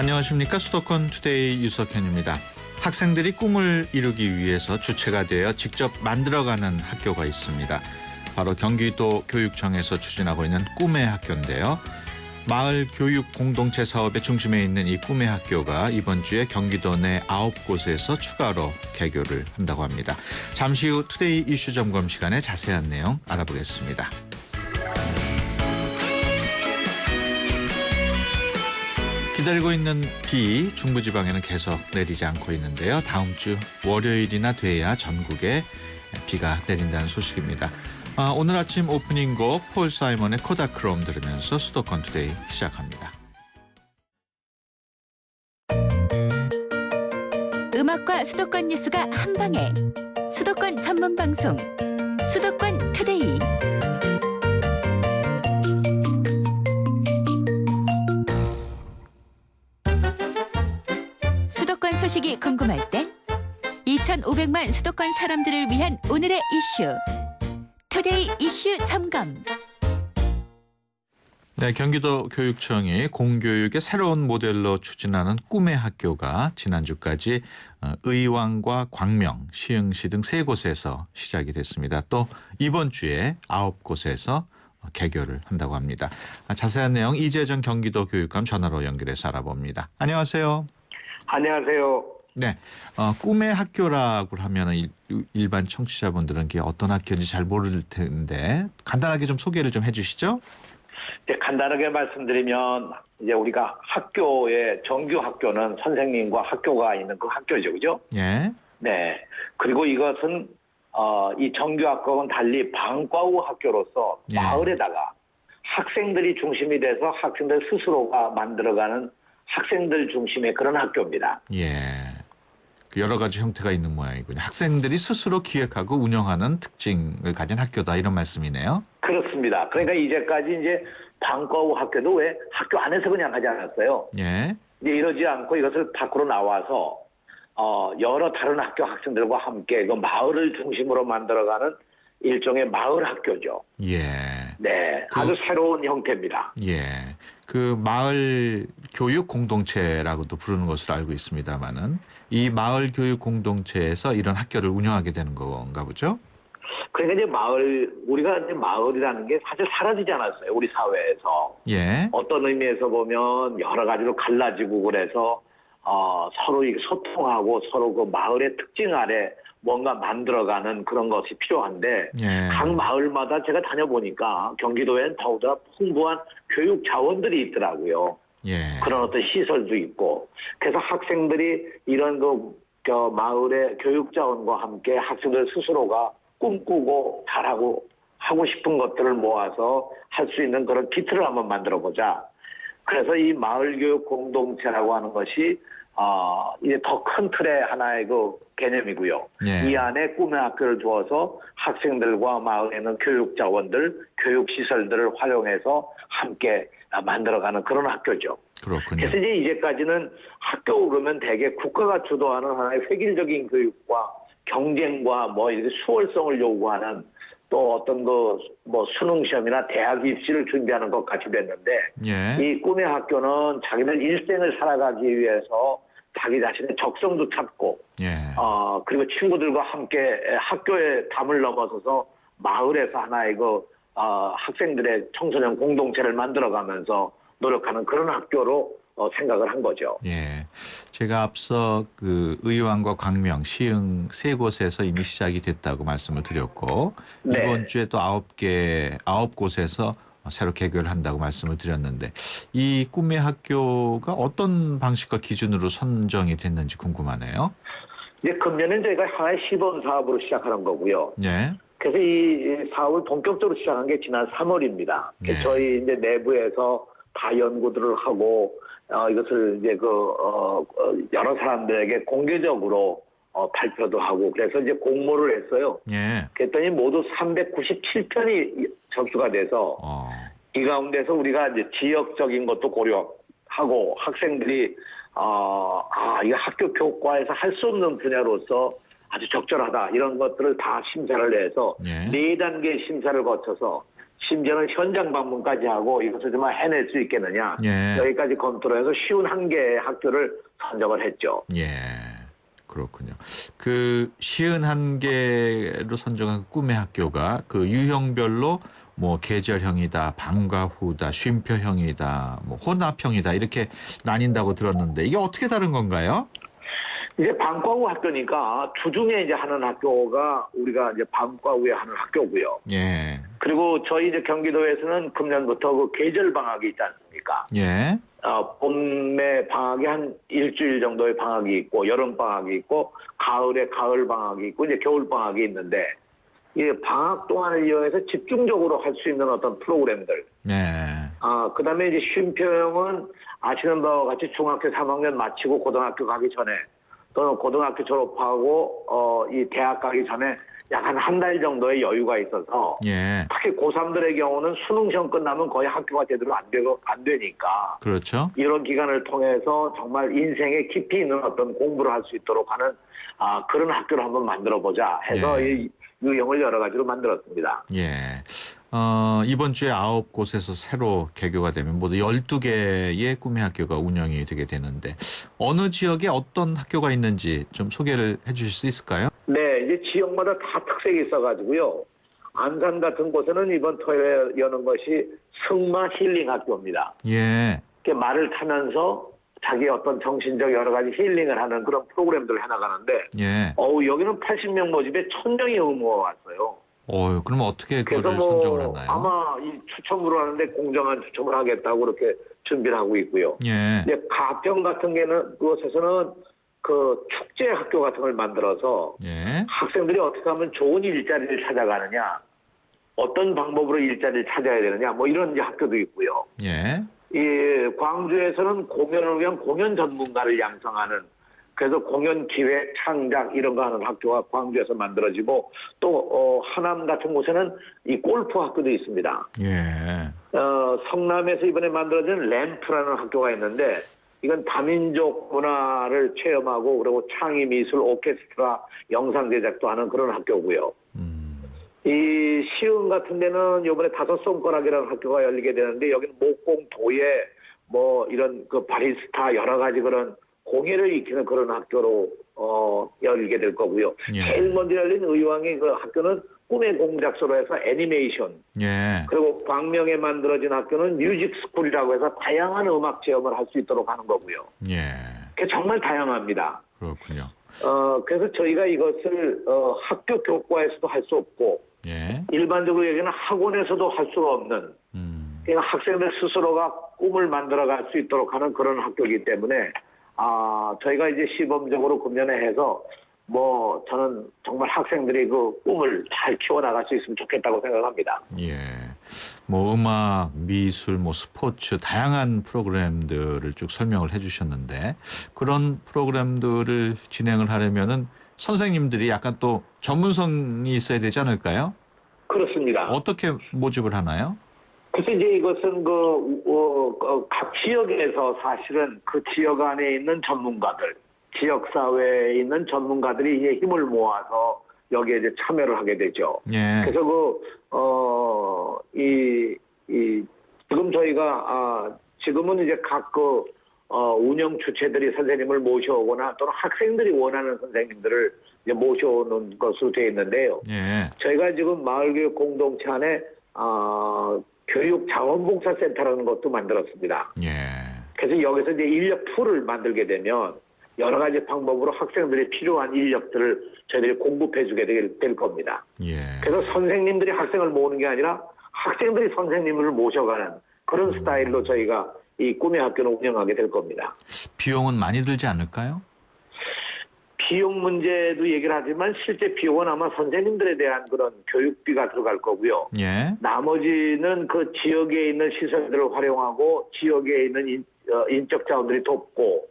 안녕하십니까. 수도권 투데이 유석현입니다. 학생들이 꿈을 이루기 위해서 주체가 되어 직접 만들어가는 학교가 있습니다. 바로 경기도 교육청에서 추진하고 있는 꿈의 학교인데요. 마을 교육 공동체 사업의 중심에 있는 이 꿈의 학교가 이번 주에 경기도 내 9곳에서 추가로 개교를 한다고 합니다. 잠시 후 투데이 이슈 점검 시간에 자세한 내용 알아보겠습니다. 기다리고 있는 비, 중부지방에는 계속 내리지 않고 있는데요. 다음 주 월요일이나 돼야 전국에 비가 내린다는 소식입니다. 오늘 아침 오프닝 곡 폴 사이먼의 코다크롬 들으면서 수도권 투데이 시작합니다. 음악과 수도권 뉴스가 한방에 수도권 전문 방송 수도권 투데이. 수도권 소식이 궁금할 땐 2,500만 수도권 사람들을 위한 오늘의 이슈 투데이 이슈 점검. 네, 경기도 교육청이 공교육의 새로운 모델로 추진하는 꿈의 학교가 지난주까지 의왕과 광명, 시흥시 등 3곳에서 시작이 됐습니다. 또 이번 주에 9곳에서 개교를 한다고 합니다. 자세한 내용 이재정 경기도 교육감 전화로 연결해서 알아봅니다. 안녕하세요. 안녕하세요. 네, 꿈의 학교라고 하면 일반 청취자분들은 이게 어떤 학교인지 잘 모를 텐데 간단하게 좀 소개를 좀 해주시죠. 네, 간단하게 말씀드리면 이제 우리가 학교의 정규 학교는 선생님과 학교가 있는 그 학교죠, 그죠? 예. 네. 그리고 이것은 이 정규 학교는 달리 방과 후 학교로서 예. 마을에다가 학생들이 중심이 돼서 학생들 스스로가 만들어가는 학생들 중심의 그런 학교입니다. 예. 여러 가지 형태가 있는 모양이군요. 학생들이 스스로 기획하고 운영하는 특징을 가진 학교다 이런 말씀이네요. 그렇습니다. 그러니까 이제까지 이제 방과 후 학교도 왜 학교 안에서 그냥 하지 않았어요. 예. 이제 이러지 않고 이것을 밖으로 나와서 여러 다른 학교 학생들과 함께 그 마을을 중심으로 만들어가는 일종의 마을 학교죠. 예. 네, 아주 새로운 형태입니다. 예. 그 마을 교육 공동체라고도 부르는 것으로 알고 있습니다만은 이 마을 교육 공동체에서 이런 학교를 운영하게 되는 건가 보죠? 그러니까 이제 우리가 이제 마을이라는 게 사실 사라지지 않았어요, 우리 사회에서. 예. 어떤 의미에서 보면 여러 가지로 갈라지고 그래서 서로 소통하고 서로 그 마을의 특징 아래 뭔가 만들어가는 그런 것이 필요한데 예. 각 마을마다 제가 다녀보니까 경기도엔 더욱더 풍부한 교육 자원들이 있더라고요. 예. 그런 어떤 시설도 있고 그래서 학생들이 이런 마을의 교육 자원과 함께 학생들 스스로가 꿈꾸고 잘하고 하고 싶은 것들을 모아서 할 수 있는 그런 기틀을 한번 만들어 보자. 그래서 이 마을 교육 공동체라고 하는 것이 이제 더 큰 틀의 하나의 그 개념이고요. 예. 이 안에 꿈의 학교를 두어서 학생들과 마을에 있는 교육 자원들, 교육 시설들을 활용해서 함께 만들어가는 그런 학교죠. 그렇군요. 그래서 이제까지는 학교 그러면 대개 국가가 주도하는 하나의 획일적인 교육과 경쟁과 뭐 이렇게 수월성을 요구하는 또 어떤 수능 시험이나 대학 입시를 준비하는 것 같이 됐는데 예. 이 꿈의 학교는 자기들 일생을 살아가기 위해서 자기 자신의 적성도 찾고 예. 그리고 친구들과 함께 학교의 담을 넘어서서 마을에서 하나의 학생들의 청소년 공동체를 만들어가면서 노력하는 그런 학교로 생각을 한 거죠. 예. 제가 앞서 그 의왕과 광명, 시흥 3곳에서 이미 시작이 됐다고 말씀을 드렸고 네. 이번 주에 또 9곳에서 새로 개교를 한다고 말씀을 드렸는데 이 꿈의 학교가 어떤 방식과 기준으로 선정이 됐는지 궁금하네요. 이제 금년엔 저희가 하나의 시범 사업으로 시작하는 거고요. 예. 그래서 이 사업을 본격적으로 시작한 게 지난 3월입니다. 네. 저희 이제 내부에서 다 연구들을 하고 이것을 이제 여러 사람들에게 공개적으로 발표도 하고 그래서 이제 공모를 했어요. 예. 그랬더니 모두 397편이 접수가 돼서 이 가운데서 우리가 이제 지역적인 것도 고려하고 학생들이 이 학교 교과에서 할 수 없는 분야로서 아주 적절하다 이런 것들을 다 심사를 해서 예. 4단계 심사를 거쳐서 심지어는 현장 방문까지 하고 이것을 정말 해낼 수 있겠느냐. 예. 여기까지 검토를 해서 51개의 학교를 선정을 했죠. 예. 그렇군요. 그 51개로 선정한 꿈의 학교가 그 유형별로 뭐 계절형이다, 방과 후다, 쉼표형이다, 뭐 혼합형이다 이렇게 나뉜다고 들었는데 이게 어떻게 다른 건가요? 이제 방과 후 학교니까 주중에 이제 하는 학교가 우리가 이제 방과 후에 하는 학교고요. 예. 그리고 저희 이제 경기도에서는 금년부터 그 계절 방학이 있지 않습니까? 예. 봄에 방학이 한 일주일 정도의 방학이 있고 여름 방학이 있고 가을에 가을 방학이 있고 이제 겨울 방학이 있는데 이 방학 동안을 이용해서 집중적으로 할 수 있는 어떤 프로그램들. 예. 그다음에 이제 쉼표형은 아시는 바와 같이 중학교 3학년 마치고 고등학교 가기 전에 또는 고등학교 졸업하고 이 대학 가기 전에 약 한 달 정도의 여유가 있어서 예. 특히 고3들의 경우는 수능 시험 끝나면 거의 학교가 제대로 안 되니까 그렇죠. 이런 기간을 통해서 정말 인생에 깊이 있는 어떤 공부를 할 수 있도록 하는 그런 학교를 한번 만들어 보자 해서 예. 이 유형을 여러 가지로 만들었습니다. 예. 이번 주에 9곳에서 새로 개교가 되면 모두 12개의 꿈의 학교가 운영이 되게 되는데 어느 지역에 어떤 학교가 있는지 좀 소개를 해 주실 수 있을까요? 네, 이제 지역마다 다 특색이 있어가지고요. 안산 같은 곳에는 이번 토요일에 여는 것이 승마 힐링 학교입니다. 예. 이렇게 말을 타면서 자기 어떤 정신적 여러 가지 힐링을 하는 그런 프로그램들을 해나가는데, 예. 여기는 80명 모집에 1000명의 의무가 왔어요. 그럼 어떻게 그래서 그걸 선정을 했나요? 아마 이 추첨으로 하는데 공정한 추첨을 하겠다고 그렇게 준비를 하고 있고요. 예. 이제 가평 같은 경우는 그곳에서는 그 축제 학교 같은 걸 만들어서 예. 학생들이 어떻게 하면 좋은 일자리를 찾아가느냐, 어떤 방법으로 일자리를 찾아야 되느냐, 뭐 이런 이제 학교도 있고요. 예. 이 광주에서는 공연을 위한 공연 전문가를 양성하는 그래서 공연 기획 창작 이런 거 하는 학교가 광주에서 만들어지고 또 하남 같은 곳에는 이 골프 학교도 있습니다. 예. 성남에서 이번에 만들어진 램프라는 학교가 있는데 이건 다민족 문화를 체험하고 그리고 창의 미술 오케스트라 영상 제작도 하는 그런 학교고요. 이 시흥 같은 데는 이번에 다섯 손가락이라는 학교가 열리게 되는데 여기는 목공 도예 뭐 이런 그 바리스타 여러 가지 그런 공예를 익히는 그런 학교로 열리게 될 거고요. 예. 제일 먼저 열린 의왕의 그 학교는 꿈의 공작소로 해서 애니메이션. 예. 그리고 광명에 만들어진 학교는 뮤직 스쿨이라고 해서 다양한 음악 체험을 할 수 있도록 하는 거고요. 예. 그게 정말 다양합니다. 그렇군요. 그래서 저희가 이것을 학교 교과에서도 할 수 없고 예. 일반적으로 얘기하는 학원에서도 할 수가 없는 그러니까 학생들 스스로가 꿈을 만들어갈 수 있도록 하는 그런 학교이기 때문에 저희가 이제 시범적으로 금년에 해서 뭐 저는 정말 학생들이 그 꿈을 잘 키워나갈 수 있으면 좋겠다고 생각합니다. 예. 뭐 음악, 미술, 뭐 스포츠 다양한 프로그램들을 쭉 설명을 해주셨는데 그런 프로그램들을 진행을 하려면은 선생님들이 약간 또 전문성이 있어야 되지 않을까요? 그렇습니다. 어떻게 모집을 하나요? 그래서 이제 이것은 각 지역에서 사실은 그 지역 안에 있는 전문가들, 지역 사회에 있는 전문가들이 이제 힘을 모아서 여기에 이제 참여를 하게 되죠. 예. 그래서 지금 저희가 지금은 이제 각 운영 주체들이 선생님을 모셔오거나 또는 학생들이 원하는 선생님들을 이제 모셔오는 것으로 되어 있는데요. 예. 저희가 지금 마을교육 공동체 안에 교육 자원봉사센터라는 것도 만들었습니다. 예. 그래서 여기서 이제 인력 풀을 만들게 되면 여러 가지 방법으로 학생들이 필요한 인력들을 저희들이 공급해주게 될 겁니다. 예. 그래서 선생님들이 학생을 모으는 게 아니라 학생들이 선생님을 모셔가는 그런 스타일로 저희가 이 꿈의 학교를 운영하게 될 겁니다. 비용은 많이 들지 않을까요? 비용 문제도 얘기를 하지만 실제 비용은 아마 선생님들에 대한 그런 교육비가 들어갈 거고요. 예. 나머지는 그 지역에 있는 시설들을 활용하고 지역에 있는 인적 자원들이 돕고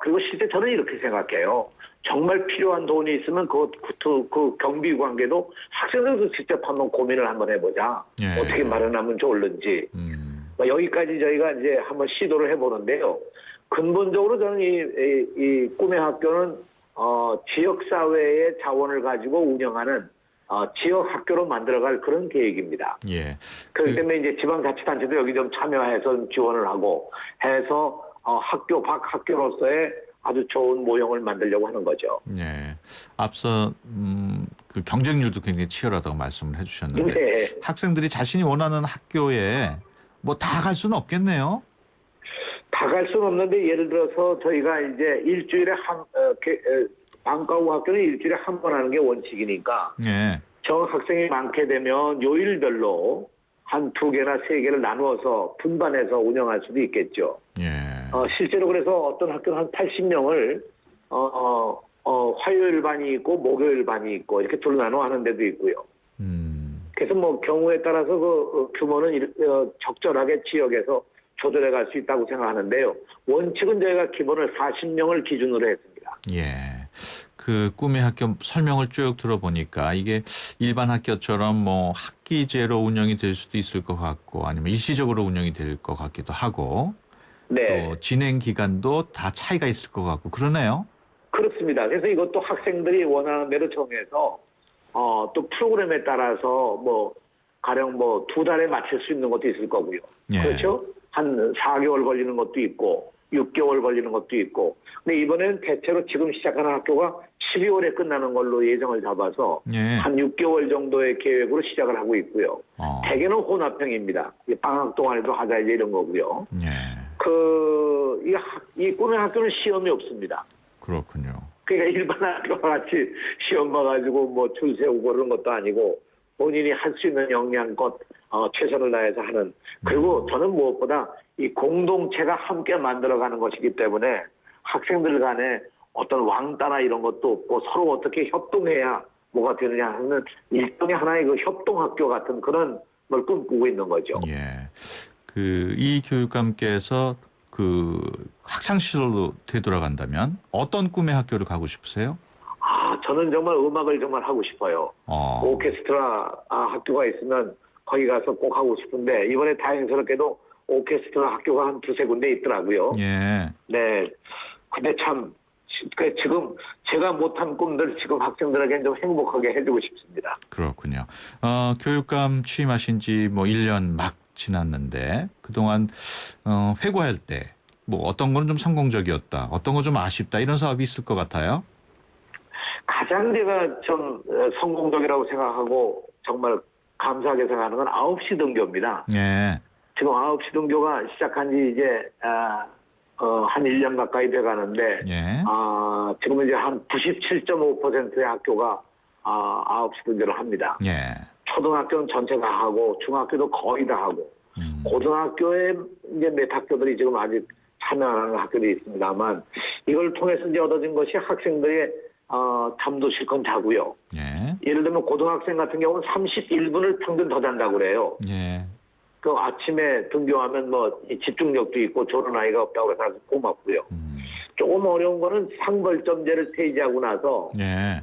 그리고 실제 저는 이렇게 생각해요. 정말 필요한 돈이 있으면 그 경비 관계도 학생들도 직접 한번 고민을 한번 해보자. 예. 어떻게 마련하면 좋을는지. 여기까지 저희가 이제 한번 시도를 해보는데요. 근본적으로 저는 이 꿈의 학교는 지역 사회의 자원을 가지고 운영하는 지역 학교로 만들어갈 그런 계획입니다. 예. 그렇기 때문에 이제 지방자치단체도 여기 좀 참여해서 지원을 하고 해서 학교 밖 학교로서의 아주 좋은 모형을 만들려고 하는 거죠. 예. 앞서 그 경쟁률도 굉장히 치열하다고 말씀을 해주셨는데 네. 학생들이 자신이 원하는 학교에 뭐 다 갈 수는 없겠네요. 다 갈 수는 없는데 예를 들어서 저희가 이제 일주일에 방과 후 학교는 일주일에 한 번 하는 게 원칙이니까 예. 저 학생이 많게 되면 요일별로 한 2개나 3개를 나누어서 분반해서 운영할 수도 있겠죠. 예. 실제로 그래서 어떤 학교는 한 80명을 화요일 반이 있고 목요일 반이 있고 이렇게 둘로 나눠 하는 데도 있고요. 그래서 뭐 경우에 따라서 그 규모는 적절하게 지역에서 조절해 갈 수 있다고 생각하는데요. 원칙은 저희가 기본을 40명을 기준으로 했습니다. 예. 그 꿈의 학교 설명을 쭉 들어보니까 이게 일반 학교처럼 뭐 학기제로 운영이 될 수도 있을 것 같고 아니면 일시적으로 운영이 될 것 같기도 하고 네. 또 진행 기간도 다 차이가 있을 것 같고 그러네요. 그렇습니다. 그래서 이것도 학생들이 원하는 대로 정해서 또 프로그램에 따라서 뭐 가령 뭐 2달에 맞출 수 있는 것도 있을 거고요. 예. 그렇죠? 한 4개월 걸리는 것도 있고 6개월 걸리는 것도 있고. 근데 이번에는 대체로 지금 시작하는 학교가 12월에 끝나는 걸로 예정을 잡아서 예. 한 6개월 정도의 계획으로 시작을 하고 있고요. 대개는 혼합형입니다. 방학 동안에도 하자 이제 이런 거고요. 예. 이 꿈의 학교는 시험이 없습니다. 그렇군요. 그러니까 일반 학교와 같이 시험 봐가지고 뭐 줄 세우고 그런 것도 아니고 본인이 할 수 있는 역량껏 최선을 다해서 하는. 그리고 저는 무엇보다 이 공동체가 함께 만들어가는 것이기 때문에 학생들 간에 어떤 왕따나 이런 것도 없고 서로 어떻게 협동해야 뭐가 되느냐 하는 일종의 하나의 그 협동학교 같은 그런 걸 꿈꾸고 있는 거죠. 예. 이 교육감께서 그 학창시절로 되돌아간다면 어떤 꿈의 학교를 가고 싶으세요? 저는 정말 음악을 정말 하고 싶어요. 오케스트라 학교가 있으면 거기 가서 꼭 하고 싶은데 이번에 다행스럽게도 오케스트라 학교가 한 2-3군데 있더라고요. 예. 네. 근데 참 지금 제가 못한 꿈들 지금 학생들에게 좀 행복하게 해주고 싶습니다. 그렇군요. 교육감 취임하신 지 뭐 1년 막 지났는데 그동안 회고할 때 뭐 어떤 건 좀 성공적이었다, 어떤 건 좀 아쉽다 이런 사업이 있을 것 같아요. 가장 제가 좀 성공적이라고 생각하고 정말 감사하게 생각하는 건 9시 등교입니다. 예. 지금 9시 등교가 시작한 지 이제 한 1년 가까이 돼 가는데 예. 지금 이제 한 97.5%의 학교가 9시 등교를 합니다. 예. 초등학교는 전체 다 하고 중학교도 거의 다 하고 고등학교에 이제 몇 학교들이 지금 아직 참여하는 학교들이 있습니다만 이걸 통해서 이제 얻어진 것이 학생들의 잠도 실컷 자고요. 예. 예를 들면 고등학생 같은 경우는 31분을 평균 더 잔다고 그래요. 예. 그 아침에 등교하면 뭐 집중력도 있고 저런 아이가 없다고 해서 고맙고요. 조금 어려운 거는 상벌점제를 폐지하고 나서 예.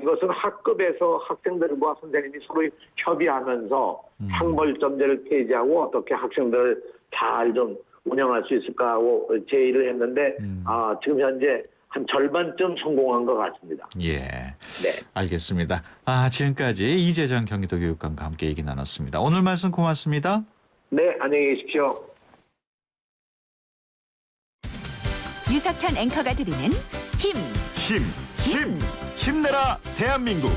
이것은 학급에서 학생들과 선생님이 서로 협의하면서 상벌점제를 폐지하고 어떻게 학생들을 잘 좀 운영할 수 있을까 하고 제의를 했는데 지금 현재 한 절반쯤 성공한 것 같습니다. 예. 네. 알겠습니다. 지금까지 이재정 경기도 교육감과 함께 얘기 나눴습니다. 오늘 말씀 고맙습니다. 네, 안녕히 계십시오. 유석현 앵커가 드리는 힘내라 대한민국.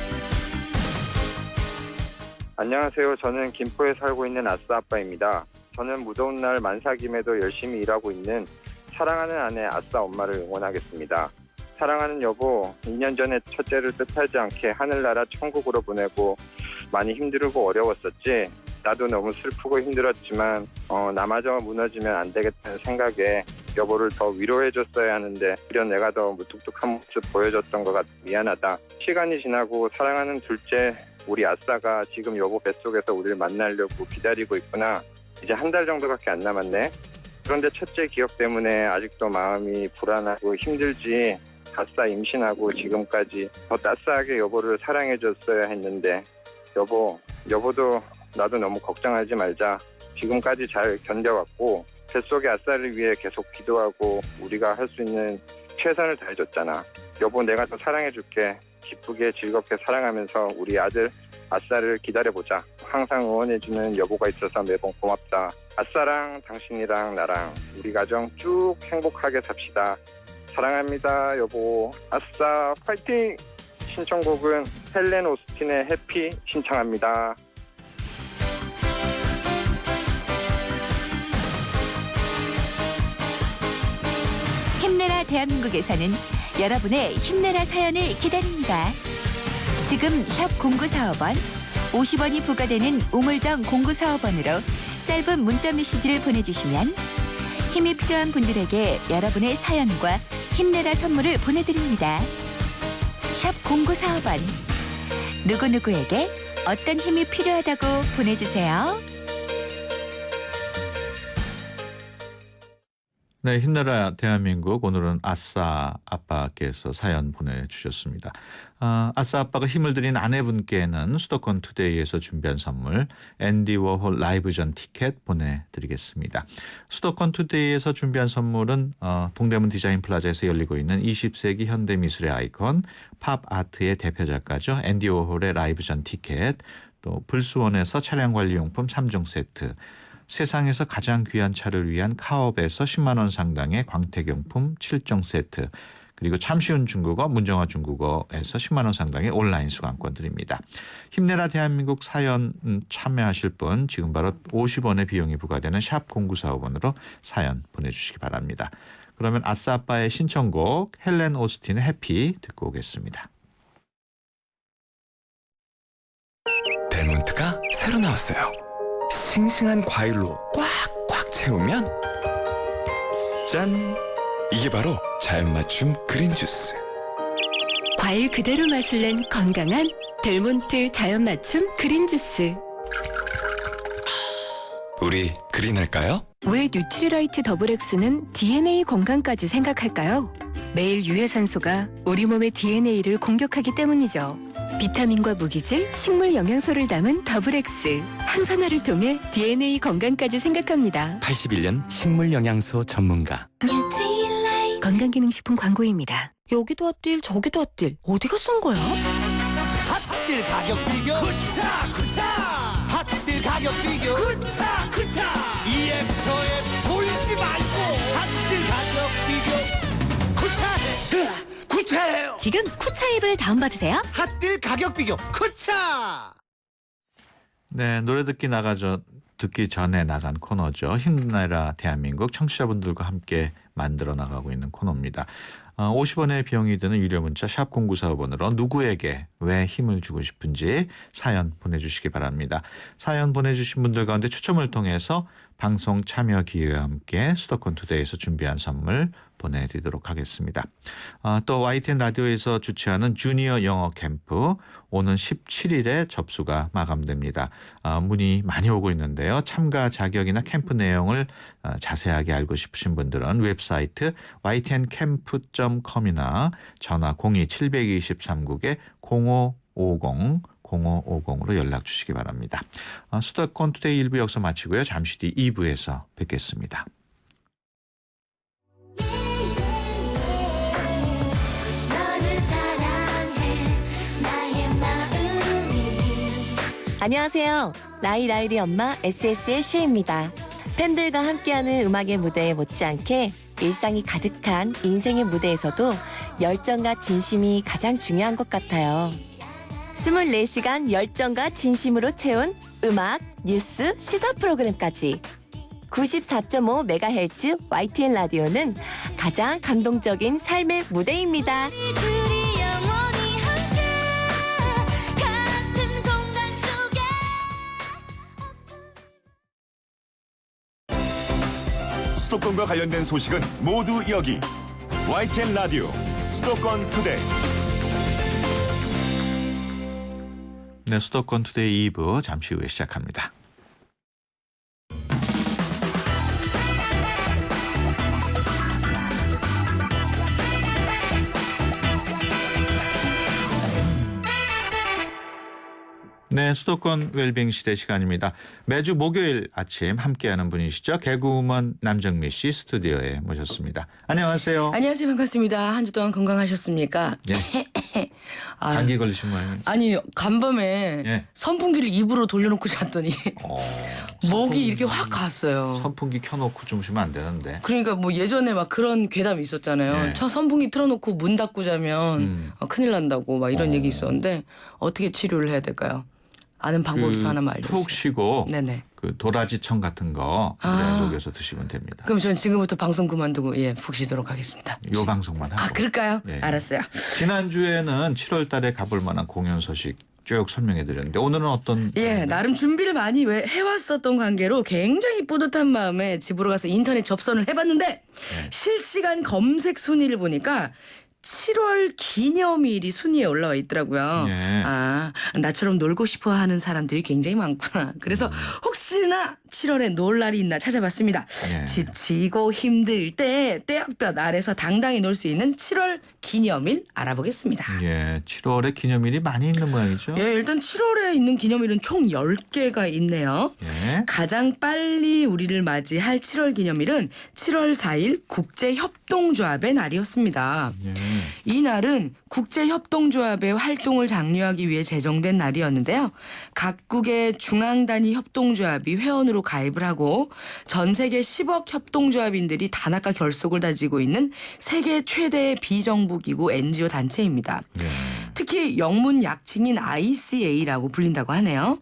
안녕하세요. 저는 김포에 살고 있는 아싸 아빠입니다. 저는 무더운 날 만삭임에도 열심히 일하고 있는 사랑하는 아내 아싸 엄마를 응원하겠습니다. 사랑하는 여보, 2년 전에 첫째를 뜻하지 않게 하늘나라 천국으로 보내고 많이 힘들고 어려웠었지. 나도 너무 슬프고 힘들었지만 나마저 무너지면 안 되겠다는 생각에 여보를 더 위로해줬어야 하는데 이런 내가 더 무뚝뚝한 모습 보여줬던 것 같아 미안하다. 시간이 지나고 사랑하는 둘째 우리 아싸가 지금 여보 뱃속에서 우리를 만나려고 기다리고 있구나. 이제 한 달 정도밖에 안 남았네. 그런데 첫째 기억 때문에 아직도 마음이 불안하고 힘들지. 아싸 임신하고 지금까지 더 따스하게 여보를 사랑해줬어야 했는데 여보도 나도 너무 걱정하지 말자. 지금까지 잘 견뎌왔고 뱃속의 아싸를 위해 계속 기도하고 우리가 할 수 있는 최선을 다해줬잖아. 여보 내가 더 사랑해줄게. 기쁘게 즐겁게 사랑하면서 우리 아들 아싸를 기다려보자. 항상 응원해주는 여보가 있어서 매번 고맙다. 아싸랑 당신이랑 나랑 우리 가정 쭉 행복하게 삽시다. 사랑합니다 여보. 아싸 파이팅. 신청곡은 헬렌 오스틴의 해피 신청합니다. 힘내라 대한민국에서는 여러분의 힘내라 사연을 기다립니다. 지금 샵 0945번 50원이 부과되는 우물정 0945번으로 짧은 문자 메시지를 보내주시면 힘이 필요한 분들에게 여러분의 사연과 힘내라 선물을 보내드립니다. 샵 0945번 누구누구에게 어떤 힘이 필요하다고 보내주세요. 네, 힘내라 대한민국. 오늘은 아싸 아빠께서 사연 보내주셨습니다. 아싸 아빠가 힘을 드린 아내분께는 수도권 투데이에서 준비한 선물 앤디 워홀 라이브전 티켓 보내드리겠습니다. 수도권 투데이에서 준비한 선물은 동대문 디자인 플라자에서 열리고 있는 20세기 현대미술의 아이콘 팝 아트의 대표 작가죠. 앤디 워홀의 라이브전 티켓, 또 불수원에서 차량관리용품 3종 세트, 세상에서 가장 귀한 차를 위한 카옵에서 10만 원 상당의 광택용품 7종 세트, 그리고 참 쉬운 중국어 문정아 중국어에서 10만 원 상당의 온라인 수강권 드립니다. 힘내라 대한민국 사연 참여하실 분 지금 바로 50원의 비용이 부과되는 샵 0945번으로 사연 보내주시기 바랍니다. 그러면 아싸 아빠의 신청곡 헬렌 오스틴의 해피 듣고 오겠습니다. 델몬트가 새로 나왔어요. 싱싱한 과일로 꽉꽉 채우면 짠! 이게 바로 자연 맞춤 그린 주스. 과일 그대로 맛을 낸 건강한 델몬트 자연 맞춤 그린 주스. 우리 그린할까요? 왜 뉴트리라이트 더블엑스는 DNA 건강까지 생각할까요? 매일 유해산소가 우리 몸의 DNA를 공격하기 때문이죠. 비타민과 무기질, 식물 영양소를 담은 더블엑스. 항산화를 통해 DNA 건강까지 생각합니다. 81년 식물 영양소 전문가. 뉴트리라이트 건강기능식품 광고입니다. 여기도 핫딜 저기도 핫딜 어디가 싼 거야? 핫딜 가격 비교 쿠차 핫딜 가격 비교 쿠차 이앱 저앱 돌지 말고 핫딜 가격 비교 쿠차해요. 지금 쿠차 앱을 다운받으세요. 핫딜 가격 비교 쿠차. 네, 노래 듣기 전에 나간 코너죠. 힘내라 대한민국 청취자분들과 함께 만들어 나가고 있는 코너입니다. 50원의 비용이 드는 유료 문자 샵 0945번으로 누구에게 왜 힘을 주고 싶은지 사연 보내주시기 바랍니다. 사연 보내주신 분들 가운데 추첨을 통해서 방송 참여 기회와 함께 수도권 투데이에서 준비한 선물 보내드리도록 하겠습니다. 또 YTN 라디오에서 주최하는 주니어 영어 캠프 오는 17일에 접수가 마감됩니다. 문의 많이 오고 있는데요. 참가 자격이나 캠프 내용을 자세하게 알고 싶으신 분들은 웹사이트 ytncamp.com이나 전화 02-723국에 0550으로 연락 주시기 바랍니다. 수도권 투데이 1부 여기서 마치고요. 잠시 뒤 2부에서 뵙겠습니다. 안녕하세요. 라일의 엄마 SS의 슈입니다. 팬들과 함께하는 음악의 무대에 못지않게 일상이 가득한 인생의 무대에서도 열정과 진심이 가장 중요한 것 같아요. 24시간 열정과 진심으로 채운 음악, 뉴스, 시사 프로그램까지 94.5MHz YTN 라디오는 가장 감동적인 삶의 무대입니다. 수도권과 관련된 소식은 모두 여기 YTN 라디오 수도권 투데이. 네, 수도권 투데이 2부 잠시 후에 시작합니다. 네, 수도권 웰빙 시대 시간입니다. 매주 목요일 아침 함께하는 분이시죠. 개그우먼 남정미 씨 스튜디오에 모셨습니다. 안녕하세요. 안녕하세요. 반갑습니다. 한 주 동안 건강하셨습니까? 네. 아, 감기 걸리신 모양이에요. 아니 간밤에 예. 선풍기를 입으로 돌려놓고 잤더니 목이 이렇게 선풍기- 확 갔어요. 선풍기 켜놓고 주무시면 안 되는데. 그러니까 뭐 예전에 막 그런 괴담이 있었잖아요. 예. 저 선풍기 틀어놓고 문 닫고 자면 큰일 난다고 막 이런 얘기 있었는데 어떻게 치료를 해야 될까요? 아는 방법 있어 하나만 알려주세요. 푹 쉬고 네네. 그 도라지청 같은 거 아. 녹여서 드시면 됩니다. 그럼 저는 지금부터 방송 그만두고 푹 쉬도록 하겠습니다. 요 방송만 하고. 아 그럴까요? 예. 알았어요. 지난주에는 7월 달에 가볼 만한 공연 소식 쭉 설명해 드렸는데 오늘은 어떤 나름 준비를 많이 해왔었던 관계로 굉장히 뿌듯한 마음에 집으로 가서 인터넷 접선을 해봤는데 실시간 검색 순위를 보니까 7월 기념일이 순위에 올라와 있더라고요. 예. 아, 나처럼 놀고 싶어 하는 사람들이 굉장히 많구나. 그래서 혹시나 7월에 놀 날이 있나 찾아봤습니다. 예. 지치고 힘들 때 떼약볕 아래서 당당히 놀 수 있는 7월 기념일 알아보겠습니다. 예, 7월에 기념일이 많이 있는 모양이죠. 예, 일단 7월에 있는 기념일은 총 10개가 있네요. 예. 가장 빨리 우리를 맞이할 7월 기념일은 7월 4일 국제협동조합의 날이었습니다. 예. 이 날은 국제협동조합의 활동을 장려하기 위해 제정된 날이었는데요. 각국의 중앙단위 협동조합이 회원으로 가입을 하고 전 세계 10억 협동조합인들이 단합과 결속을 다지고 있는 세계 최대의 비정부기구 NGO 단체입니다. 예. 특히 영문 약칭인 ICA라고 불린다고 하네요.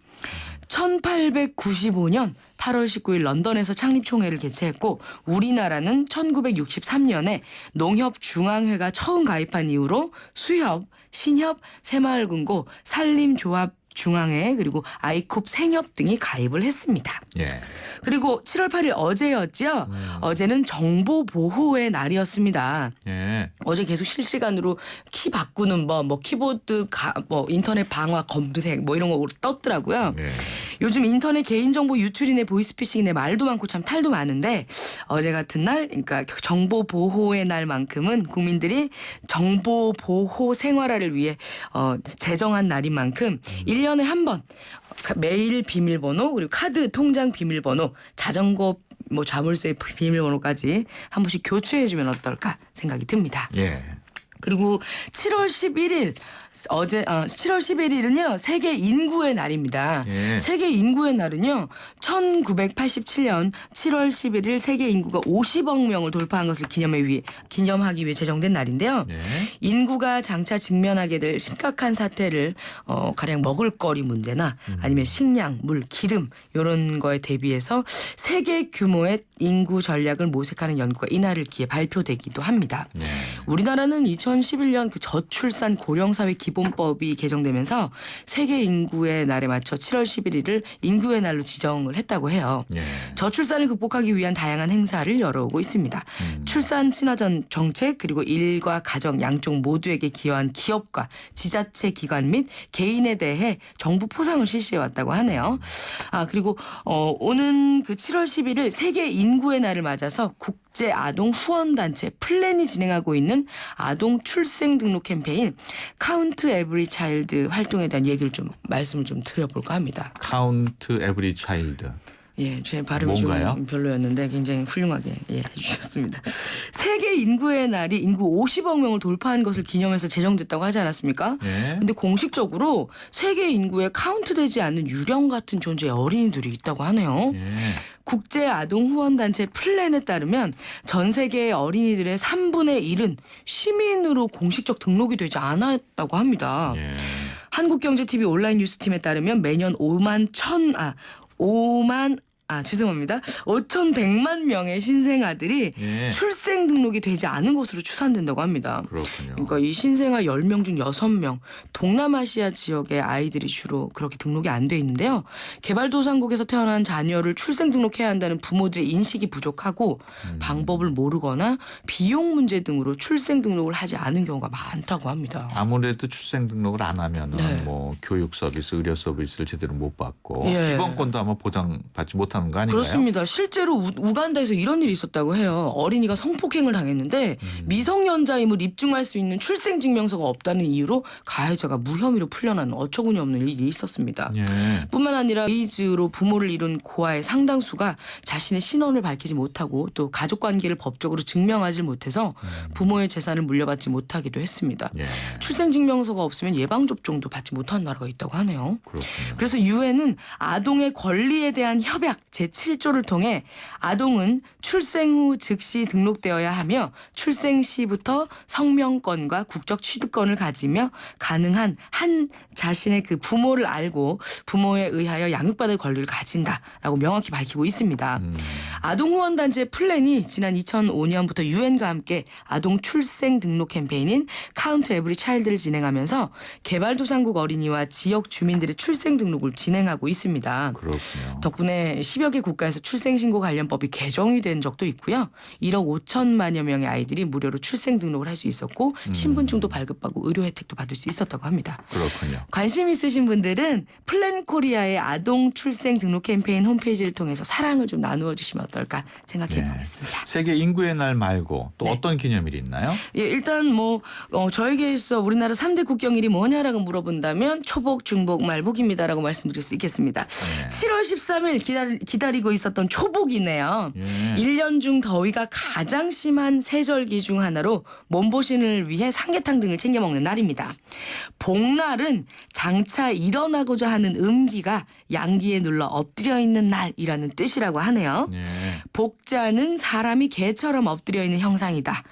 1895년 8월 19일 런던에서 창립총회를 개최했고 우리나라는 1963년에 농협중앙회가 처음 가입한 이후로 수협, 신협, 새마을금고, 산림조합 중앙회 그리고 아이콥 생협 등이 가입을 했습니다. 예. 그리고 7월 8일 어제였죠. 어제는 정보보호의 날이었습니다. 예. 어제 계속 실시간으로 키 바꾸는 법, 뭐 키보드 인터넷 방화 검색 뭐 이런 거 떴더라고요. 예. 요즘 인터넷 개인정보 유출이네 보이스피싱이네 말도 많고 참 탈도 많은데 어제 같은 날 그러니까 정보보호의 날만큼은 국민들이 정보보호 생활화를 위해 제정한 날인 만큼 1년에 한 번 메일 비밀번호 그리고 카드 통장 비밀번호 자전거 자물쇠 비밀번호까지 한 번씩 교체해주면 어떨까 생각이 듭니다. 예. 그리고 7월 11일 7월 11일은요 세계 인구의 날입니다. 예. 세계 인구의 날은요 1987년 7월 11일 세계 인구가 50억 명을 돌파한 것을 기념하기 위해 제정된 날인데요. 예. 인구가 장차 직면하게 될 심각한 사태를 가령 먹을거리 문제나 아니면 식량, 물, 기름 이런 거에 대비해서 세계 규모의 인구 전략을 모색하는 연구가 이날을 기해 발표되기도 합니다. 예. 우리나라는 2011년 그 저출산 고령사회 기본법이 개정되면서 세계 인구의 날에 맞춰 7월 11일을 인구의 날로 지정을 했다고 해요. 예. 저출산을 극복하기 위한 다양한 행사를 열어오고 있습니다. 출산 친화전 정책 그리고 일과 가정 양쪽 모두에게 기여한 기업과 지자체 기관 및 개인에 대해 정부 포상을 실시해 왔다고 하네요. 그리고 오는 그 7월 11일 세계 인구의 날을 맞아서 국제 아동 후원단체 플랜이 진행하고 있는 아동 출생 등록 캠페인 카운트 에브리 차일드 활동에 대한 얘기를 말씀을 좀 드려볼까 합니다. 카운트 에브리 차일드. 예, 제 발음이 뭔가요? 좀 별로였는데 굉장히 훌륭하게 해주셨습니다. 세계 인구의 날이 인구 50억 명을 돌파한 것을 기념해서 제정됐다고 하지 않았습니까? 예. 근데 공식적으로 세계 인구에 카운트되지 않는 유령 같은 존재의 어린이들이 있다고 하네요. 예. 국제 아동 후원단체 플랜에 따르면 전 세계의 어린이들의 3분의 1은 시민으로 공식적 등록이 되지 않았다고 합니다. 예. 한국경제TV 온라인 뉴스팀에 따르면 매년 5,100만 명의 신생아들이 예. 출생 등록이 되지 않은 것으로 추산된다고 합니다. 그렇군요. 그러니까 이 신생아 10명 중 6명 동남아시아 지역의 아이들이 주로 그렇게 등록이 안 돼 있는데요. 개발도상국에서 태어난 자녀를 출생 등록해야 한다는 부모들의 인식이 부족하고 방법을 모르거나 비용 문제 등으로 출생 등록을 하지 않은 경우가 많다고 합니다. 아무래도 출생 등록을 안 하면은 네. 뭐 교육 서비스, 의료 서비스를 제대로 못 받고 예. 기본권도 아마 보장받지 못할 그렇다는 거 아닌가요? 그렇습니다. 실제로 우간다에서 이런 일이 있었다고 해요. 어린이가 성폭행을 당했는데 미성년자임을 입증할 수 있는 출생증명서가 없다는 이유로 가해자가 무혐의로 풀려나는 어처구니 없는 일이 있었습니다. 예. 뿐만 아니라 에이즈로 부모를 잃은 고아의 상당수가 자신의 신원을 밝히지 못하고 또 가족관계를 법적으로 증명하지 못해서 부모의 재산을 물려받지 못하기도 했습니다. 예. 출생증명서가 없으면 예방접종도 받지 못하는 나라가 있다고 하네요. 그렇군요. 그래서 유엔은 아동의 권리에 대한 협약 제7조를 통해 아동은 출생 후 즉시 등록되어야 하며 출생 시부터 성명권과 국적 취득권을 가지며 가능한 한 자신의 그 부모를 알고 부모에 의하여 양육받을 권리를 가진다라고 명확히 밝히고 있습니다. 아동 후원 단체 플랜이 지난 2005년부터 유엔과 함께 아동 출생 등록 캠페인인 카운트 에브리 차일드를 진행하면서 개발도상국 어린이와 지역 주민들의 출생 등록을 진행하고 있습니다. 그렇군요. 덕분에 10여 개 국가에서 출생신고 관련법이 개정이 된 적도 있고요. 1억 5천만여 명의 아이들이 무료로 출생 등록을 할 수 있었고 신분증도 발급받고 의료 혜택도 받을 수 있었다고 합니다. 그렇군요. 관심 있으신 분들은 플랜 코리아의 아동 출생 등록 캠페인 홈페이지를 통해서 사랑을 좀 나누어 주시면 어떨까 생각해 네. 보겠습니다. 세계 인구의 날 말고 또 네. 어떤 기념일이 있나요? 예, 일단 저에게서 우리나라 3대 국경일이 뭐냐라고 물어본다면 초복, 중복, 말복입니다라고 말씀드릴 수 있겠습니다. 네. 7월 13일 기다리고 있었던 초복이네요. 예. 1년 중 더위가 가장 심한 세절기 중 하나로 몸보신을 위해 삼계탕 등을 챙겨 먹는 날입니다. 복날은 장차 일어나고자 하는 음기가 양기에 눌러 엎드려 있는 날이라는 뜻이라고 하네요. 예. 복자는 사람이 개처럼 엎드려 있는 형상이다.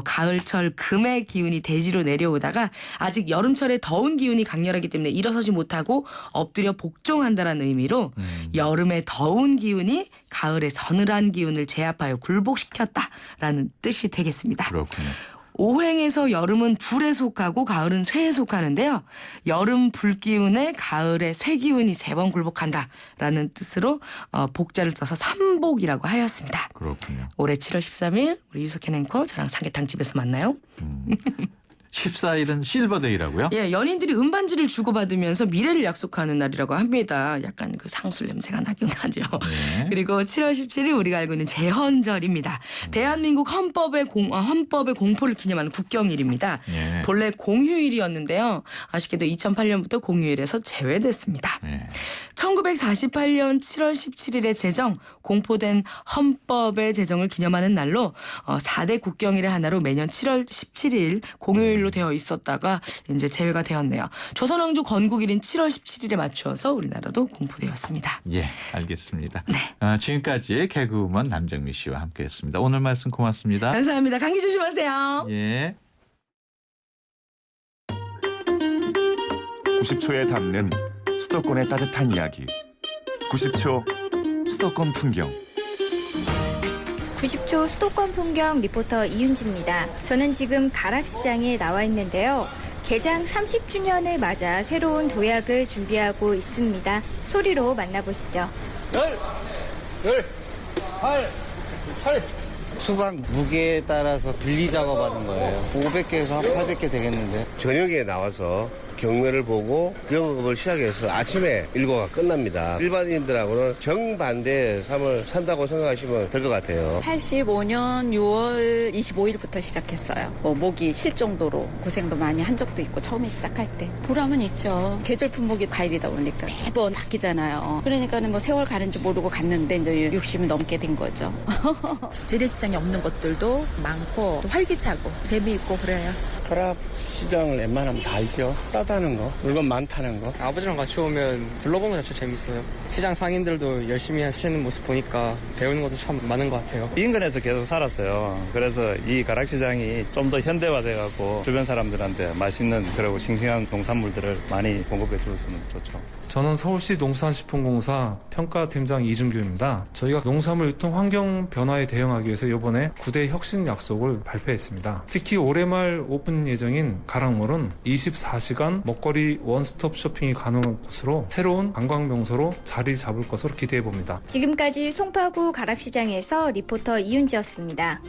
가을철 금의 기운이 대지로 내려오다가 아직 여름철에 더운 기운이 강렬하기 때문에 일어서지 못하고 엎드려 복종한다라는 의미로 여름의 더운 기운이 가을의 서늘한 기운을 제압하여 굴복시켰다라는 뜻이 되겠습니다. 그렇군요. 오행에서 여름은 불에 속하고 가을은 쇠에 속하는데요. 여름 불기운에 가을의 쇠기운이 3번 굴복한다라는 뜻으로 복자를 써서 삼복이라고 하였습니다. 그렇군요. 올해 7월 13일 우리 유석현 앵커 저랑 삼계탕 집에서 만나요. 14일은 실버데이라고요? 예, 연인들이 은반지를 주고받으면서 미래를 약속하는 날이라고 합니다. 약간 그 상술 냄새가 나긴 하죠. 네. 그리고 7월 17일 우리가 알고 있는 제헌절입니다. 대한민국 헌법의 공포를 기념하는 국경일입니다. 예. 본래 공휴일이었는데요. 아쉽게도 2008년부터 공휴일에서 제외됐습니다. 예. 1948년 7월 17일에 제정, 공포된 헌법의 제정을 기념하는 날로 4대 국경일의 하나로 매년 7월 17일 공휴일로 되어 있었다가 이제 제외가 되었네요. 조선왕조 건국일인 7월 17일에 맞춰서 우리나라도 공포되었습니다. 예, 알겠습니다. 네. 지금까지 개그우먼 남정미 씨와 함께했습니다. 오늘 말씀 고맙습니다. 감사합니다. 감기 조심하세요. 예. 90초에 담는 수도권의 따뜻한 이야기. 90초 수도권 풍경. 90초 수도권 풍경 리포터 이윤지입니다. 저는 지금 가락시장에 나와 있는데요. 개장 30주년을 맞아 새로운 도약을 준비하고 있습니다. 소리로 만나보시죠. 수박 무게에 따라서 분리 작업하는 거예요. 500개에서 한 800개 되겠는데. 저녁에 나와서 경매를 보고 영업을 시작해서 아침에 일과가 끝납니다. 일반인들하고는 정반대의 삶을 산다고 생각하시면 될 것 같아요. 85년 6월 25일부터 시작했어요. 목이 쉴 정도로 고생도 많이 한 적도 있고 처음에 시작할 때. 보람은 있죠. 계절 품목이 과일이다 보니까 매번 바뀌잖아요. 그러니까는 세월 가는지 모르고 갔는데 이제 60이 넘게 된 거죠. 재래시장이 없는 것들도 많고 활기차고 재미있고 그래요. 가락시장을 웬만하면 다 알죠. 싸다는 거, 물건 많다는 거. 아버지랑 같이 오면 둘러보는 것 자체 재밌어요. 시장 상인들도 열심히 하시는 모습 보니까 배우는 것도 참 많은 것 같아요. 인근에서 계속 살았어요. 그래서 이 가락시장이 좀 더 현대화돼갖고 주변 사람들한테 맛있는 그리고 싱싱한 농산물들을 많이 공급해 줬으면 좋죠. 저는 서울시 농수산식품공사 평가팀장 이준규입니다. 저희가 농산물 유통 환경 변화에 대응하기 위해서 이번에 9대 혁신 약속을 발표했습니다. 특히 올해 말 오픈 예정인 가락몰은 24시간 먹거리 원스톱 쇼핑이 가능한 곳으로 새로운 관광 명소로 자리 잡을 것으로 기대해 봅니다. 지금까지 송파구 가락시장에서 리포터 이윤지였습니다.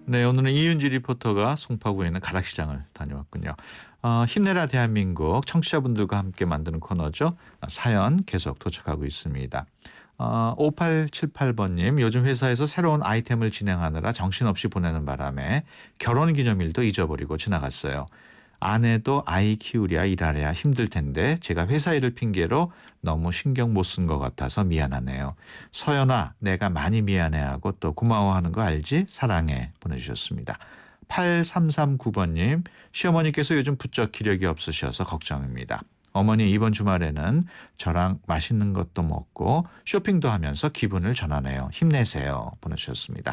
네, 오늘은 이윤지 리포터가 송파구에 있는 가락시장을 다녀왔군요. 힘내라 대한민국 청취자분들과 함께 만드는 코너죠. 사연 계속 도착하고 있습니다. 5878번님, 요즘 회사에서 새로운 아이템을 진행하느라 정신없이 보내는 바람에 결혼기념일도 잊어버리고 지나갔어요. 아내도 아이 키우랴 일하랴 힘들 텐데 제가 회사 일을 핑계로 너무 신경 못 쓴 것 같아서 미안하네요. 서연아, 내가 많이 미안해하고 또 고마워하는 거 알지? 사랑해 보내주셨습니다. 8339번님, 시어머니께서 요즘 부쩍 기력이 없으셔서 걱정입니다. 어머니 이번 주말에는 저랑 맛있는 것도 먹고 쇼핑도 하면서 기분을 전하네요. 힘내세요 보내주셨습니다.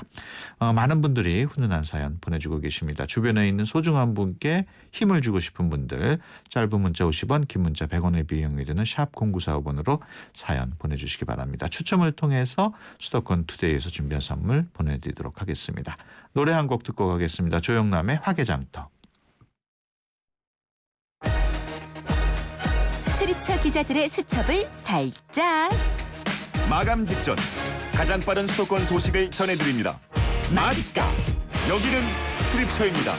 많은 분들이 훈훈한 사연 보내주고 계십니다. 주변에 있는 소중한 분께 힘을 주고 싶은 분들, 짧은 문자 50원, 긴 문자 100원의 비용이 드는 샵 0945번으로 사연 보내주시기 바랍니다. 추첨을 통해서 수도권 투데이에서 준비한 선물 보내드리도록 하겠습니다. 노래 한 곡 듣고 가겠습니다. 조영남의 화개장터. 출입처 기자들의 수첩을 살짝 마감 직전 가장 빠른 수도권 소식을 전해드립니다. 맛있다. 여기는 출입처입니다.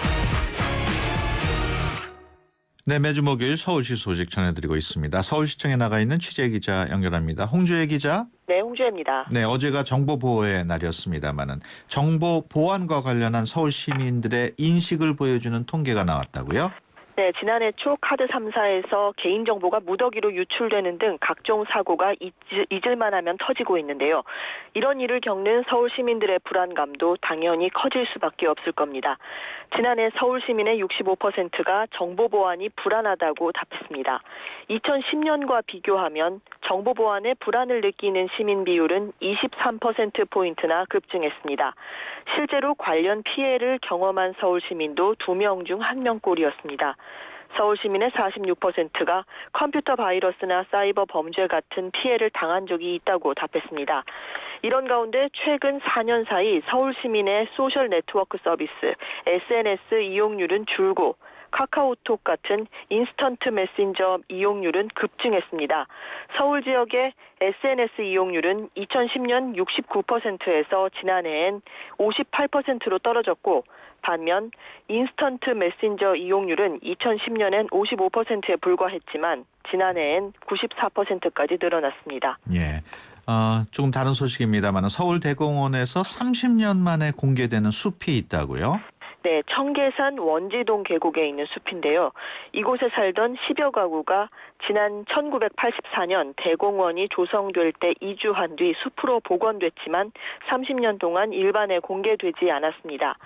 네, 매주 목요일 서울시 소식 전해드리고 있습니다. 서울시청에 나가 있는 취재기자 연결합니다. 홍주혜 기자. 네, 홍주혜입니다. 네, 어제가 정보보호의 날이었습니다마는 정보 보안과 관련한 서울 시민들의 인식을 보여주는 통계가 나왔다고요? 네, 지난해 초 카드 3사에서 개인정보가 무더기로 유출되는 등 각종 사고가 잊을만 하면 터지고 있는데요. 이런 일을 겪는 서울 시민들의 불안감도 당연히 커질 수밖에 없을 겁니다. 지난해 서울 시민의 65%가 정보 보안이 불안하다고 답했습니다. 2010년과 비교하면 정보 보안에 불안을 느끼는 시민 비율은 23%포인트나 급증했습니다. 실제로 관련 피해를 경험한 서울 시민도 2명 중 1명꼴이었습니다. 서울 시민의 46%가 컴퓨터 바이러스나 사이버 범죄 같은 피해를 당한 적이 있다고 답했습니다. 이런 가운데 최근 4년 사이 서울 시민의 소셜 네트워크 서비스, SNS 이용률은 줄고 카카오톡 같은 인스턴트 메신저 이용률은 급증했습니다. 서울 지역의 SNS 이용률은 2010년 69%에서 지난해엔 58%로 떨어졌고, 반면 인스턴트 메신저 이용률은 2010년엔 55%에 불과했지만 지난해엔 94%까지 늘어났습니다. 예. 조금 다른 소식입니다만 서울대공원에서 30년 만에 공개되는 숲이 있다고요? 네, 청계산 원지동 계곡에 있는 숲인데요. 이곳에 살던 10여 가구가 지난 1984년 대공원이 조성될 때 이주한 뒤 숲으로 복원됐지만 30년 동안 일반에 공개되지 않았습니다.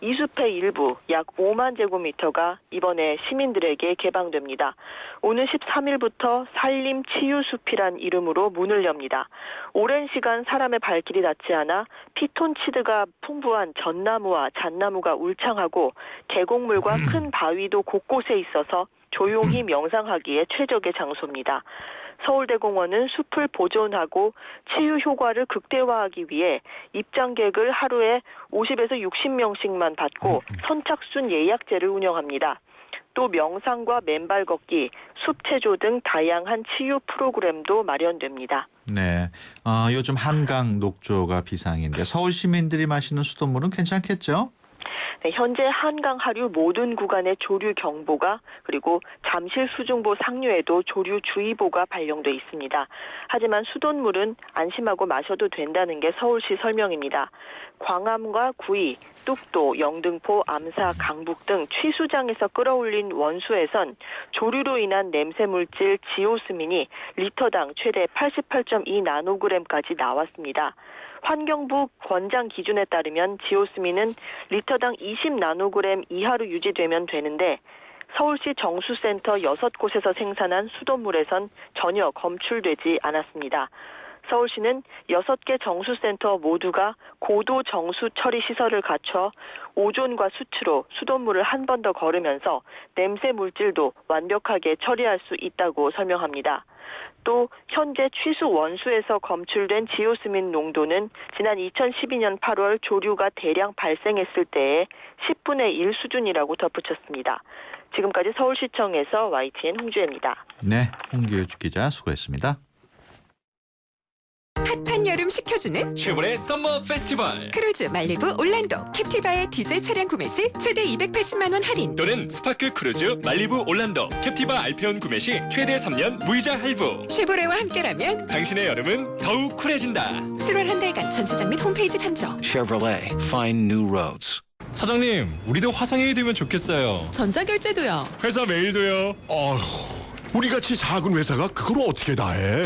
이 숲의 일부 약 5만 제곱미터가 이번에 시민들에게 개방됩니다. 오는 13일부터 산림치유숲이란 이름으로 문을 엽니다. 오랜 시간 사람의 발길이 닿지 않아 피톤치드가 풍부한 전나무와 잣나무가 울창하고 계곡물과 큰 바위도 곳곳에 있어서 조용히 명상하기에 최적의 장소입니다. 서울대공원은 숲을 보존하고 치유 효과를 극대화하기 위해 입장객을 하루에 50에서 60명씩만 받고 선착순 예약제를 운영합니다. 또 명상과 맨발 걷기, 숲 체조 등 다양한 치유 프로그램도 마련됩니다. 네, 요즘 한강 녹조가 비상인데 서울 시민들이 마시는 수돗물은 괜찮겠죠? 네, 현재 한강 하류 모든 구간의 조류 경보가 그리고 잠실 수중보 상류에도 조류 주의보가 발령돼 있습니다. 하지만 수돗물은 안심하고 마셔도 된다는 게 서울시 설명입니다. 광암과 구리, 뚝도, 영등포, 암사, 강북 등 취수장에서 끌어올린 원수에선 조류로 인한 냄새물질 지오스민이 리터당 최대 88.2 나노그램까지 나왔습니다. 환경부 권장 기준에 따르면 지오스민은 리터당 20 나노그램 이하로 유지되면 되는데 서울시 정수센터 6곳에서 생산한 수돗물에선 전혀 검출되지 않았습니다. 서울시는 6개 정수센터 모두가 고도 정수 처리 시설을 갖춰 오존과 수치로 수돗물을 한 번 더 거르면서 냄새 물질도 완벽하게 처리할 수 있다고 설명합니다. 또 현재 취수 원수에서 검출된 지오스민 농도는 지난 2012년 8월 조류가 대량 발생했을 때의 10분의 1 수준이라고 덧붙였습니다. 지금까지 서울시청에서 YTN 홍주혜입니다. 네, 홍규 기자 수고했습니다. 핫한 한여름 식혀주는 최고의 썸머 페스티벌. 크루즈 말리부 올란도 캡티바의 디젤 차량 구매 시 최대 280만 원 할인. 또는 스파크 크루즈 말리부 올란도 캡티바 알페온 구매 시 최대 3년 무이자 할부. 쉐보레와 함께라면 당신의 여름은 더욱 쿨해진다. 7월 한 달간 전시장 및 홈페이지 참조. Chevrolet, find new roads. 사장님, 우리도 화성이 되면 좋겠어요. 전자결제도요. 회사 메일도요. 우리같이 작은 회사가 그걸 어떻게 다 해?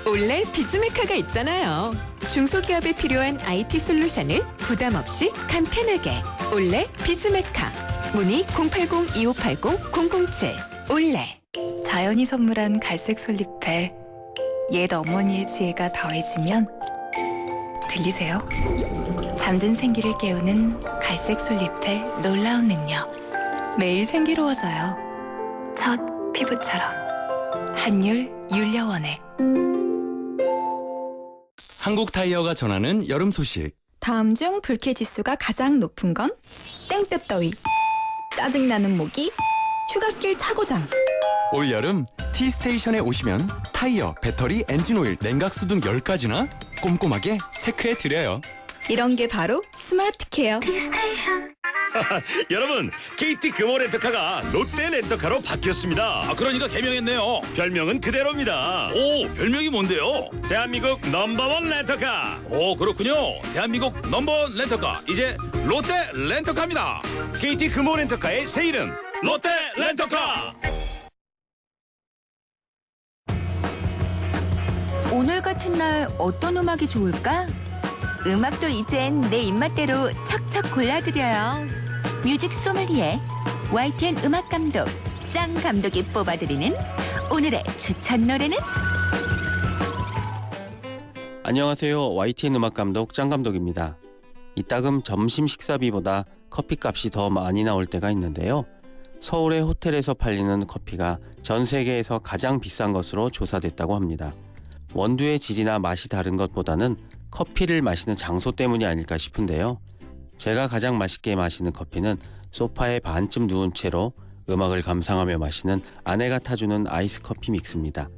올레 비즈메카가 있잖아요. 중소기업에 필요한 IT 솔루션을 부담 없이 간편하게. 올레 비즈메카. 문의 080-2580-007. 올레. 자연이 선물한 갈색 솔잎에 옛 어머니의 지혜가 더해지면 들리세요? 잠든 생기를 깨우는 갈색 솔잎의 놀라운 능력. 매일 생기로워져요. 첫 피부처럼. 한율 윤려원액. 한국 타이어가 전하는 여름 소식. 다음 중 불쾌지수가 가장 높은 건 땡볕 더위, 짜증나는 모기, 휴갓길 차고장. 올여름 T스테이션에 오시면 타이어, 배터리, 엔진오일, 냉각수 등 10가지나 꼼꼼하게 체크해 드려요. 이런 게 바로 스마트 케어. 여러분, KT 금호 렌터카가 롯데 렌터카로 바뀌었습니다. 그러니까 개명했네요. 별명은 그대로입니다. 오, 별명이 뭔데요? 대한민국 넘버원 렌터카. 오, 그렇군요. 대한민국 넘버원 렌터카, 이제 롯데 렌터카입니다. KT 금호 렌터카의 새 이름, 롯데 렌터카. 오늘 같은 날 어떤 음악이 좋을까? 음악도 이젠 내 입맛대로 척척 골라드려요. 뮤직 소믈리에 YTN 음악 감독 짱 감독이 뽑아드리는 오늘의 추천 노래는? 안녕하세요. YTN 음악 감독 짱 감독입니다. 이따금 점심 식사비보다 커피값이 더 많이 나올 때가 있는데요. 서울의 호텔에서 팔리는 커피가 전 세계에서 가장 비싼 것으로 조사됐다고 합니다. 원두의 질이나 맛이 다른 것보다는 커피를 마시는 장소 때문이 아닐까 싶은데요. 제가 가장 맛있게 마시는 커피는 소파에 반쯤 누운 채로 음악을 감상하며 마시는 아내가 타주는 아이스 커피 믹스입니다.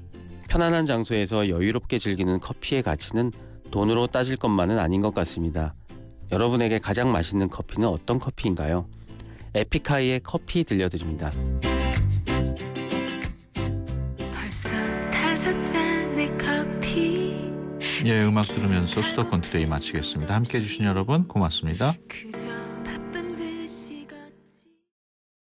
편안한 장소에서 여유롭게 즐기는 커피의 가치는 돈으로 따질 것만은 아닌 것 같습니다. 여러분에게 가장 맛있는 커피는 어떤 커피인가요? 에픽하이의 커피 들려드립니다. 벌써 5잔의 커피. 예, 음악 들으면서 수도권 투데이 마치겠습니다. 함께해 주신 여러분 고맙습니다. 그저